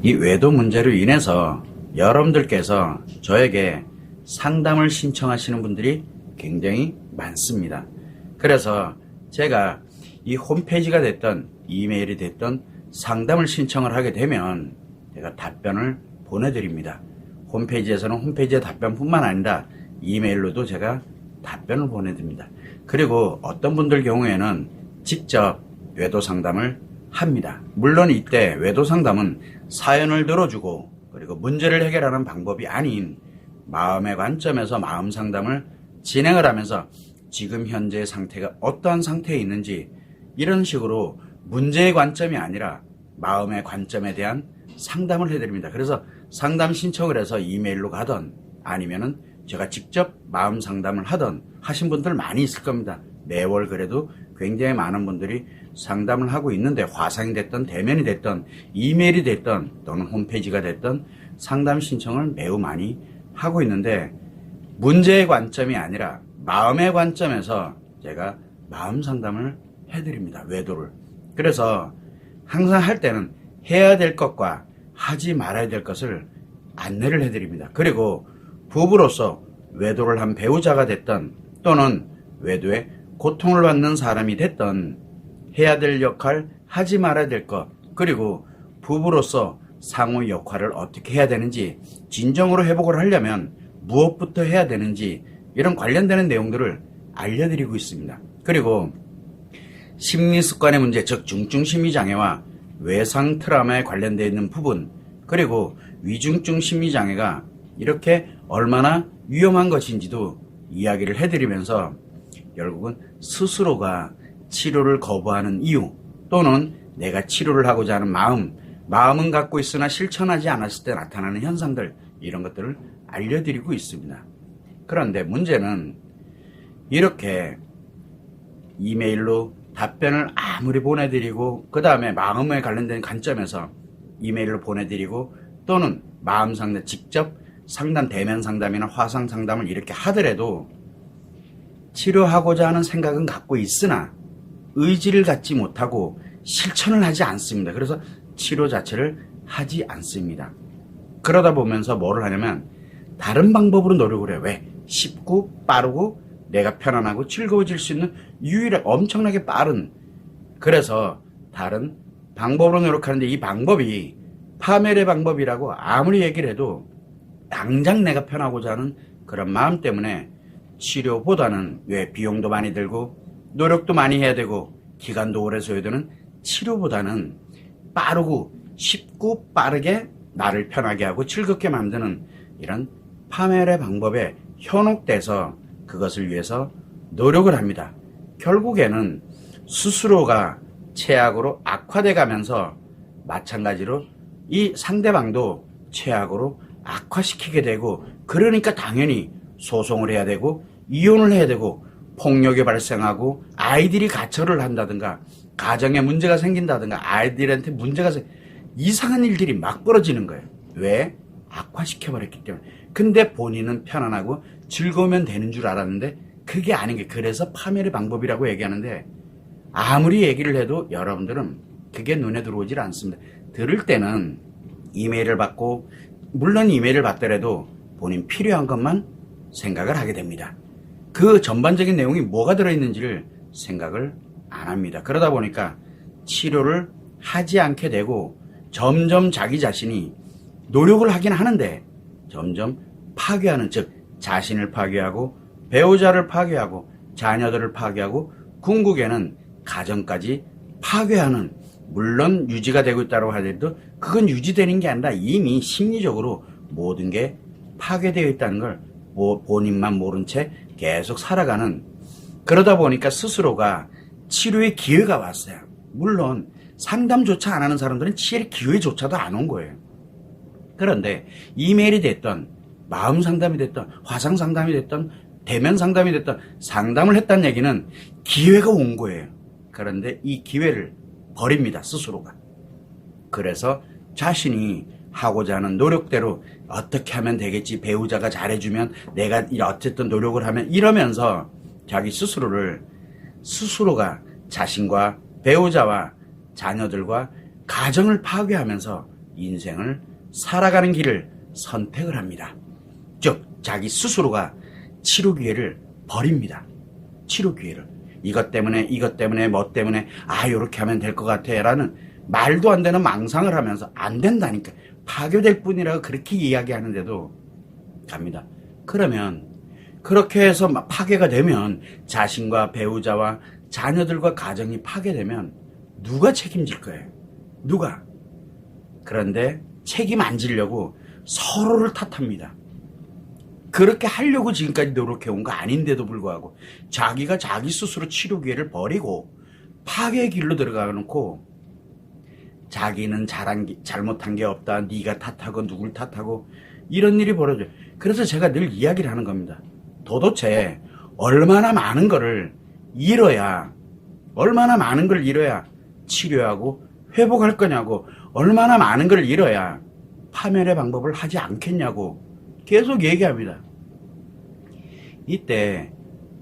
이 외도 문제로 인해서 여러분들께서 저에게 상담을 신청하시는 분들이 굉장히 많습니다. 그래서 제가 이 홈페이지가 됐던 이메일이 됐던 상담을 신청을 하게 되면 제가 답변을 보내드립니다. 홈페이지에서는 홈페이지의 답변뿐만 아니라 이메일로도 제가 답변을 보내드립니다. 그리고 어떤 분들 경우에는 직접 외도 상담을 합니다. 물론 이때 외도 상담은 사연을 들어주고 그리고 문제를 해결하는 방법이 아닌 마음의 관점에서 마음 상담을 진행을 하면서 지금 현재의 상태가 어떠한 상태에 있는지 이런 식으로 문제의 관점이 아니라 마음의 관점에 대한 상담을 해드립니다. 그래서 상담 신청을 해서 이메일로 가던 아니면은 제가 직접 마음 상담을 하던 하신 분들 많이 있을 겁니다. 매월 그래도 굉장히 많은 분들이 상담을 하고 있는데 화상이 됐던 대면이 됐던 이메일이 됐던 또는 홈페이지가 됐던 상담 신청을 매우 많이 하고 있는데 문제의 관점이 아니라 마음의 관점에서 제가 마음 상담을 해드립니다. 외도를. 그래서 항상 할 때는 해야 될 것과 하지 말아야 될 것을 안내를 해드립니다. 그리고 부부로서 외도를 한 배우자가 됐던 또는 외도에 고통을 받는 사람이 됐던 해야 될 역할, 하지 말아야 될 것, 그리고 부부로서 상호 역할을 어떻게 해야 되는지, 진정으로 회복을 하려면 무엇부터 해야 되는지 이런 관련되는 내용들을 알려드리고 있습니다. 그리고 심리습관의 문제, 즉 중증심리장애와 외상 트라우마에 관련되어 있는 부분, 그리고 위중증 심리장애가 이렇게 얼마나 위험한 것인지도 이야기를 해드리면서 결국은 스스로가 치료를 거부하는 이유 또는 내가 치료를 하고자 하는 마음은 갖고 있으나 실천하지 않았을 때 나타나는 현상들, 이런 것들을 알려드리고 있습니다. 그런데 문제는 이렇게 이메일로 답변을 아무리 보내드리고 그 다음에 마음에 관련된 관점에서 이메일로 보내드리고 또는 마음 상담, 직접 상담, 대면 상담이나 화상 상담을 이렇게 하더라도 치료하고자 하는 생각은 갖고 있으나 의지를 갖지 못하고 실천을 하지 않습니다. 그래서 치료 자체를 하지 않습니다. 그러다 보면서 뭐를 하냐면 다른 방법으로 노력을 해요. 왜? 쉽고 빠르고 내가 편안하고 즐거워질 수 있는 유일한 엄청나게 빠른, 그래서 다른 방법으로 노력하는데 이 방법이 파멸의 방법이라고 아무리 얘기를 해도 당장 내가 편하고자 하는 그런 마음 때문에 치료보다는 왜 비용도 많이 들고 노력도 많이 해야 되고 기간도 오래 소요되는 치료보다는 빠르고 쉽고 빠르게 나를 편하게 하고 즐겁게 만드는 이런 파멸의 방법에 현혹돼서 그것을 위해서 노력을 합니다. 결국에는 스스로가 최악으로 악화돼 가면서 마찬가지로 이 상대방도 최악으로 악화시키게 되고, 그러니까 당연히 소송을 해야 되고 이혼을 해야 되고 폭력이 발생하고 아이들이 가출을 한다든가 가정에 문제가 생긴다든가 아이들한테 문제가 이상한 일들이 막 벌어지는 거예요. 왜? 악화시켜버렸기 때문에. 근데 본인은 편안하고 즐거우면 되는 줄 알았는데 그게 아닌 게, 그래서 파멸의 방법이라고 얘기하는데 아무리 얘기를 해도 여러분들은 그게 눈에 들어오질 않습니다. 들을 때는 이메일을 받고, 물론 이메일을 받더라도 본인 필요한 것만 생각을 하게 됩니다. 그 전반적인 내용이 뭐가 들어있는지를 생각을 안 합니다. 그러다 보니까 치료를 하지 않게 되고 점점 자기 자신이 노력을 하긴 하는데 점점 파괴하는, 즉 자신을 파괴하고 배우자를 파괴하고 자녀들을 파괴하고 궁극에는 가정까지 파괴하는, 물론 유지가 되고 있다고 하더라도 그건 유지되는 게 아니라 이미 심리적으로 모든 게 파괴되어 있다는 걸 본인만 모른 채 계속 살아가는, 그러다 보니까 스스로가 치료의 기회가 왔어요. 물론 상담조차 안 하는 사람들은 치료의 기회조차도 안 온 거예요. 그런데 이메일이 됐던 마음 상담이 됐던 화상 상담이 됐던 대면 상담이 됐던 상담을 했다는 얘기는 기회가 온 거예요. 그런데 이 기회를 버립니다, 스스로가. 그래서 자신이 하고자 하는 노력대로 어떻게 하면 되겠지, 배우자가 잘해주면 내가 어쨌든 노력을 하면, 이러면서 자기 스스로가 자신과 배우자와 자녀들과 가정을 파괴하면서 인생을 살아가는 길을 선택을 합니다. 즉 자기 스스로가 치료 기회를 버립니다. 치료 기회를. 이것 때문에 뭐 때문에 요렇게 하면 될 것 같아 라는 말도 안 되는 망상을 하면서 안 된다니까, 파괴될 뿐이라고 그렇게 이야기하는데도 갑니다. 그러면 그렇게 해서 파괴가 되면 자신과 배우자와 자녀들과 가정이 파괴되면 누가 책임질 거예요? 누가? 그런데 책임 안 지려고 서로를 탓합니다. 그렇게 하려고 지금까지 노력해온 거 아닌데도 불구하고 자기가 자기 스스로 치료 기회를 버리고 파괴의 길로 들어가 놓고 자기는 잘못한 게 없다, 네가 탓하고 누굴 탓하고 이런 일이 벌어져요. 그래서 제가 늘 이야기를 하는 겁니다. 도대체 얼마나 많은 걸 잃어야 치료하고 회복할 거냐고, 얼마나 많은 걸 잃어야 파멸의 방법을 하지 않겠냐고 계속 얘기합니다. 이때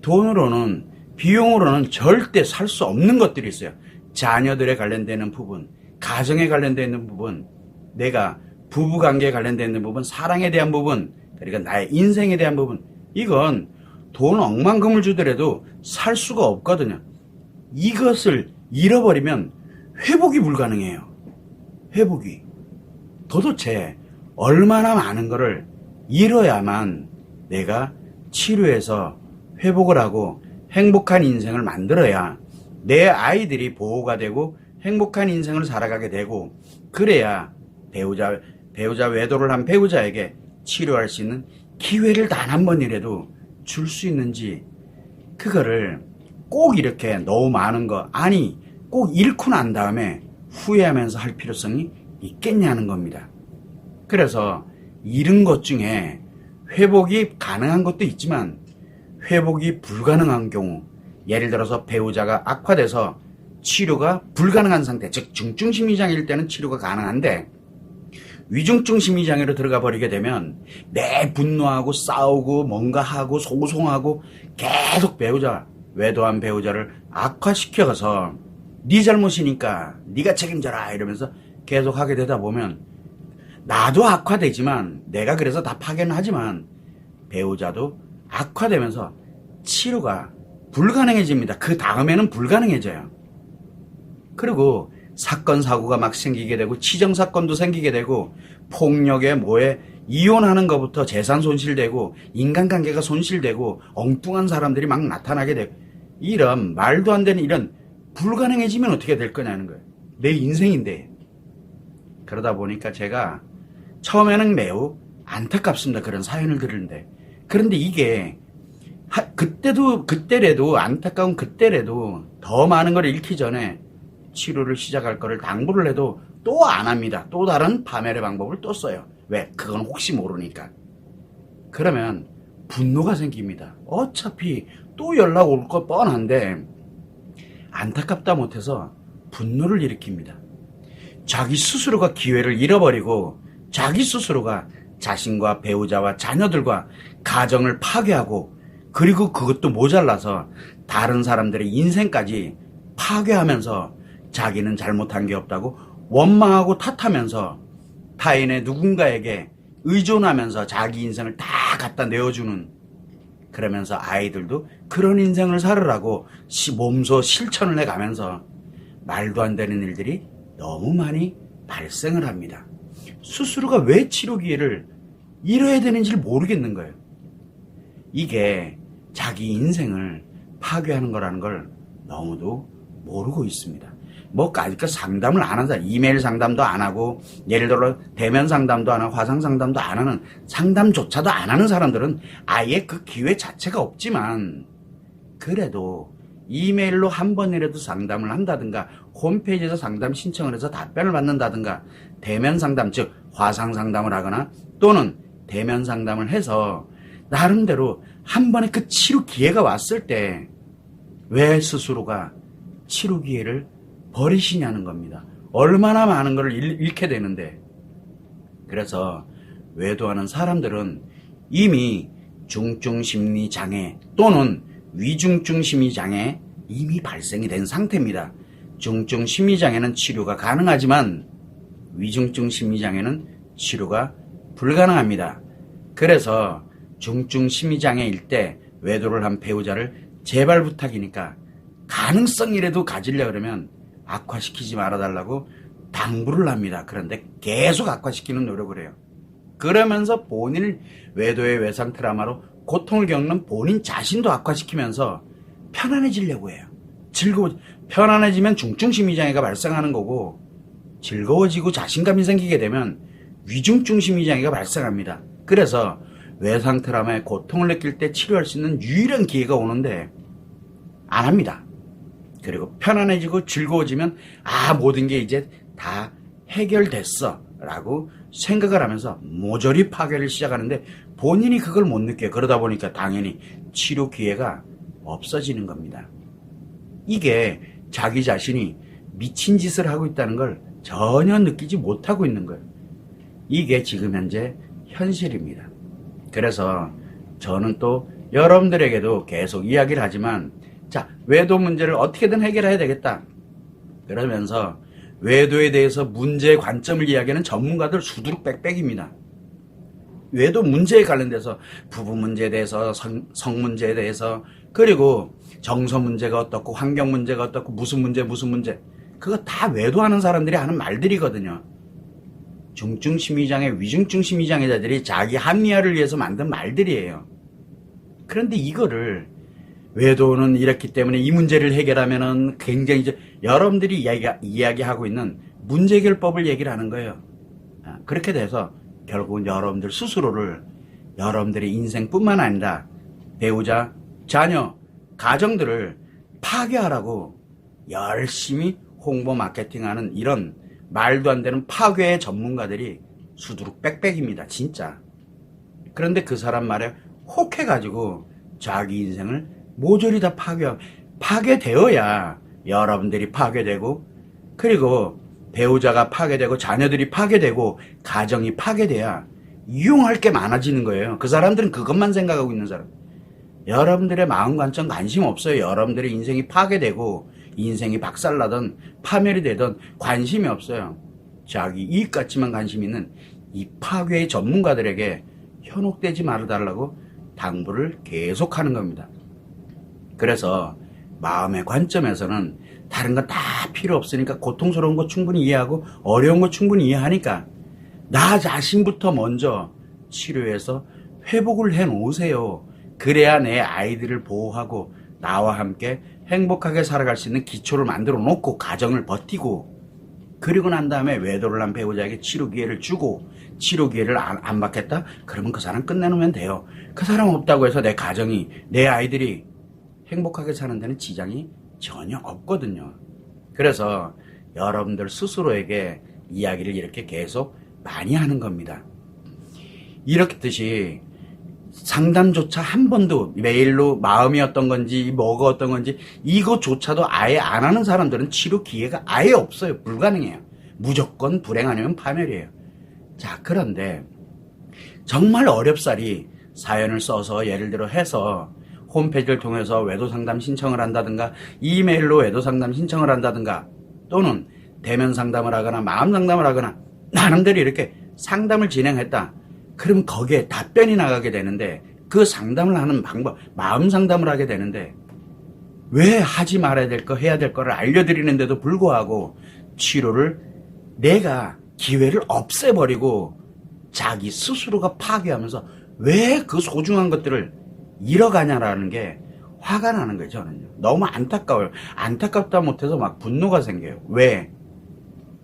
돈으로는, 비용으로는 절대 살 수 없는 것들이 있어요. 자녀들에 관련되는 부분, 가정에 관련되는 부분, 내가 부부관계에 관련되는 부분, 사랑에 대한 부분, 그러니까 나의 인생에 대한 부분, 이건 돈 억만금을 주더라도 살 수가 없거든요. 이것을 잃어버리면 회복이 불가능해요. 회복이. 도대체 얼마나 많은 거를 잃어야만 내가 치료해서 회복을 하고 행복한 인생을 만들어야 내 아이들이 보호가 되고 행복한 인생을 살아가게 되고, 그래야 배우자 외도를 한 배우자에게 치료할 수 있는 기회를 단 한 번이라도 줄 수 있는지, 그거를 꼭 이렇게 너무 많은 거, 아니 꼭 잃고 난 다음에 후회하면서 할 필요성이 있겠냐는 겁니다. 그래서 잃은 것 중에 회복이 가능한 것도 있지만 회복이 불가능한 경우, 예를 들어서 배우자가 악화돼서 치료가 불가능한 상태, 즉 중증 심리장애일 때는 치료가 가능한데 위중증 심리장애로 들어가 버리게 되면 매 분노하고 싸우고 뭔가 하고 소송하고 계속 외도한 배우자를 악화시켜서 네 잘못이니까 네가 책임져라 이러면서 계속 하게 되다 보면 나도 악화되지만, 내가 그래서 다 파괴는 하지만 배우자도 악화되면서 치료가 불가능해집니다. 그 다음에는 불가능해져요. 그리고 사건 사고가 막 생기게 되고 치정사건도 생기게 되고 폭력에 뭐에 이혼하는 것부터 재산 손실되고 인간관계가 손실되고 엉뚱한 사람들이 막 나타나게 되고, 이런 말도 안 되는 이런 불가능해지면 어떻게 될 거냐는 거예요. 내 인생인데. 그러다 보니까 제가 처음에는 매우 안타깝습니다. 그런 사연을 들으는데. 그런데 이게 그때라도 안타까운 그때라도 더 많은 걸 잃기 전에 치료를 시작할 거를 당부를 해도 또 안 합니다. 또 다른 파멸의 방법을 또 써요. 왜? 그건 혹시 모르니까. 그러면 분노가 생깁니다. 어차피 또 연락 올 거 뻔한데 안타깝다 못해서 분노를 일으킵니다. 자기 스스로가 기회를 잃어버리고 자기 스스로가 자신과 배우자와 자녀들과 가정을 파괴하고, 그리고 그것도 모자라서 다른 사람들의 인생까지 파괴하면서 자기는 잘못한 게 없다고 원망하고 탓하면서 타인의 누군가에게 의존하면서 자기 인생을 다 갖다 내어주는, 그러면서 아이들도 그런 인생을 살으라고 몸소 실천을 해가면서 말도 안 되는 일들이 너무 많이 발생을 합니다. 스스로가 왜 치료 기회를 잃어야 되는지를 모르겠는 거예요. 이게 자기 인생을 파괴하는 거라는 걸 너무도 모르고 있습니다. 그러니까 상담을 안 한다. 이메일 상담도 안 하고, 예를 들어 대면 상담도 안 하고 화상 상담도 안 하는, 상담조차도 안 하는 사람들은 아예 그 기회 자체가 없지만, 그래도 이메일로 한 번이라도 상담을 한다든가 홈페이지에서 상담 신청을 해서 답변을 받는다든가 대면 상담, 즉 화상 상담을 하거나 또는 대면 상담을 해서 나름대로 한 번에 그 치료 기회가 왔을 때 왜 스스로가 치료 기회를 버리시냐는 겁니다. 얼마나 많은 걸 잃게 되는데. 그래서 외도하는 사람들은 이미 중증 심리 장애 또는 위중증 심리 장애 이미 발생이 된 상태입니다. 중증 심리 장애는 치료가 가능하지만 위중증 심리장애는 치료가 불가능합니다. 그래서 중증 심리장애일 때 외도를 한 배우자를 제발 부탁이니까 가능성이라도 가지려 그러면 악화시키지 말아달라고 당부를 합니다. 그런데 계속 악화시키는 노력을 해요. 그러면서 본인을 외도의 외상 트라우마로 고통을 겪는 본인 자신도 악화시키면서 편안해지려고 해요. 편안해지면 중증 심리장애가 발생하는 거고, 즐거워지고 자신감이 생기게 되면 위중증 심리장애가 발생합니다. 그래서 외상 트라우마의 고통을 느낄 때 치료할 수 있는 유일한 기회가 오는데 안 합니다. 그리고 편안해지고 즐거워지면 모든 게 이제 다 해결됐어 라고 생각을 하면서 모조리 파괴를 시작하는데 본인이 그걸 못 느껴요. 그러다 보니까 당연히 치료 기회가 없어지는 겁니다. 이게 자기 자신이 미친 짓을 하고 있다는 걸 전혀 느끼지 못하고 있는 거예요. 이게 지금 현재 현실입니다. 그래서 저는 또 여러분들에게도 계속 이야기를 하지만, 자, 외도 문제를 어떻게든 해결해야 되겠다. 그러면서 외도에 대해서 문제의 관점을 이야기하는 전문가들 수두룩 빽빽입니다. 외도 문제에 관련돼서 부부 문제에 대해서, 성 문제에 대해서, 그리고 정서 문제가 어떻고 환경 문제가 어떻고 무슨 문제 그거 다 외도하는 사람들이 하는 말들이거든요. 중증 심리장애, 위중증 심리장애자들이 자기 합리화를 위해서 만든 말들이에요. 그런데 이거를 외도는 이렇기 때문에 이 문제를 해결하면은 굉장히 여러분들이 이야기하고 있는 문제 해결법을 얘기를 하는 거예요. 그렇게 돼서 결국은 여러분들 스스로를 여러분들의 인생뿐만 아니라 배우자, 자녀, 가정들을 파괴하라고 열심히 홍보 마케팅하는 이런 말도 안 되는 파괴의 전문가들이 수두룩 빽빽입니다. 진짜. 그런데 그 사람 말에 혹해가지고 자기 인생을 모조리 다 파괴되어야 여러분들이 파괴되고, 그리고 배우자가 파괴되고 자녀들이 파괴되고 가정이 파괴돼야 이용할 게 많아지는 거예요. 그 사람들은 그것만 생각하고 있는 사람. 여러분들의 마음 관점 관심 없어요. 여러분들의 인생이 파괴되고 인생이 박살나든 파멸이 되든 관심이 없어요. 자기 이익 같지만 관심 있는 이 파괴의 전문가들에게 현혹되지 말아달라고 당부를 계속하는 겁니다. 그래서 마음의 관점에서는 다른 거 다 필요 없으니까, 고통스러운 거 충분히 이해하고 어려운 거 충분히 이해하니까 나 자신부터 먼저 치료해서 회복을 해 놓으세요. 그래야 내 아이들을 보호하고 나와 함께 행복하게 살아갈 수 있는 기초를 만들어 놓고 가정을 버티고, 그리고 난 다음에 외도를 한 배우자에게 치료 기회를 주고, 치료 기회를 안 받겠다? 그러면 그 사람 끝내놓으면 돼요. 그 사람 없다고 해서 내 가정이, 내 아이들이 행복하게 사는 데는 지장이 전혀 없거든요. 그래서 여러분들 스스로에게 이야기를 이렇게 계속 많이 하는 겁니다. 이렇게 뜻이 상담조차 한 번도 메일로 마음이 어떤 건지 뭐가 어떤 건지 이것조차도 아예 안 하는 사람들은 치료 기회가 아예 없어요. 불가능해요. 무조건 불행 아니면 파멸이에요. 자, 그런데 정말 어렵사리 사연을 써서 예를 들어 해서 홈페이지를 통해서 외도상담 신청을 한다든가 이메일로 외도상담 신청을 한다든가 또는 대면 상담을 하거나 마음 상담을 하거나 나름대로 이렇게 상담을 진행했다. 그러면 거기에 답변이 나가게 되는데, 그 상담을 하는 방법, 마음 상담을 하게 되는데, 왜 하지 말아야 될 거, 해야 될 거를 알려드리는데도 불구하고 치료를 내가 기회를 없애버리고 자기 스스로가 파괴하면서 왜 그 소중한 것들을 잃어가냐라는 게 화가 나는 거예요. 저는요. 너무 안타까워요. 안타깝다 못해서 막 분노가 생겨요. 왜?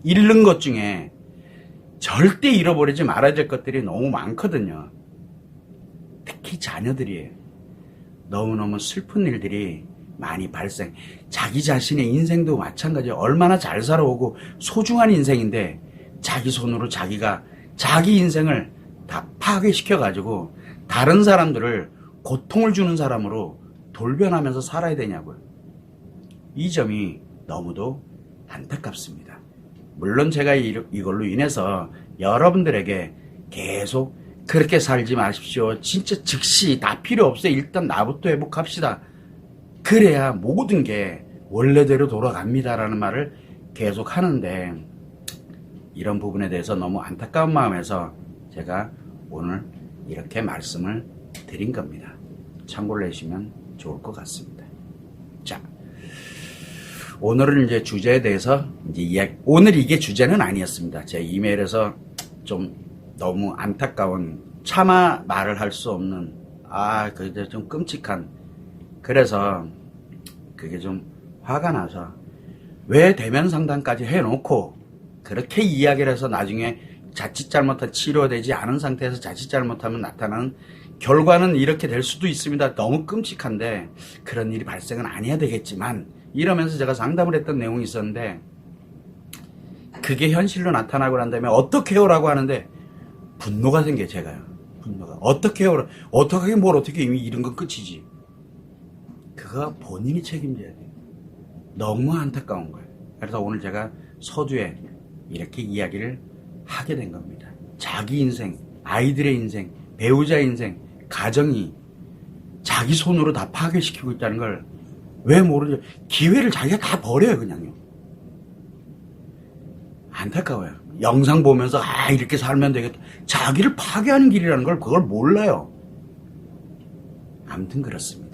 잃는 것 중에 절대 잃어버리지 말아야 될 것들이 너무 많거든요. 특히 자녀들이에요. 너무너무 슬픈 일들이 많이 발생. 자기 자신의 인생도 마찬가지예요. 얼마나 잘 살아오고 소중한 인생인데 자기 손으로 자기가 자기 인생을 다 파괴시켜가지고 다른 사람들을 고통을 주는 사람으로 돌변하면서 살아야 되냐고요. 이 점이 너무도 안타깝습니다. 물론 제가 이걸로 인해서 여러분들에게 계속 그렇게 살지 마십시오. 진짜 즉시 다 필요 없어요. 일단 나부터 회복합시다. 그래야 모든 게 원래대로 돌아갑니다라는 말을 계속 하는데, 이런 부분에 대해서 너무 안타까운 마음에서 제가 오늘 이렇게 말씀을 드린 겁니다. 참고를 해주시면 좋을 것 같습니다. 자, 오늘은 이제 주제에 대해서 이제 오늘 이게 주제는 아니었습니다. 제 이메일에서 좀 너무 안타까운, 차마 말을 할 수 없는, 그게 좀 끔찍한, 그래서 그게 좀 화가 나서 왜 대면 상담까지 해놓고 그렇게 이야기를 해서 나중에 자칫 잘못하면 치료되지 않은 상태에서 자칫 잘못하면 나타나는 결과는 이렇게 될 수도 있습니다. 너무 끔찍한데 그런 일이 발생은 안 해야 되겠지만 이러면서 제가 상담을 했던 내용이 있었는데 그게 현실로 나타나고 난 다음에 어떻게 해요라고 하는데 분노가 생겨요. 제가요. 분노가. 어떻게 해요? 어떻게 뭘 어떻게 이미 이런 건 끝이지. 그거 본인이 책임져야 돼요. 너무 안타까운 거예요. 그래서 오늘 제가 서두에 이렇게 이야기를 하게 된 겁니다. 자기 인생, 아이들의 인생, 배우자의 인생, 가정이 자기 손으로 다 파괴시키고 있다는 걸 왜 모르죠? 기회를 자기가 다 버려요, 그냥요. 안타까워요. 영상 보면서 이렇게 살면 되겠다. 자기를 파괴하는 길이라는 걸 그걸 몰라요. 아무튼 그렇습니다.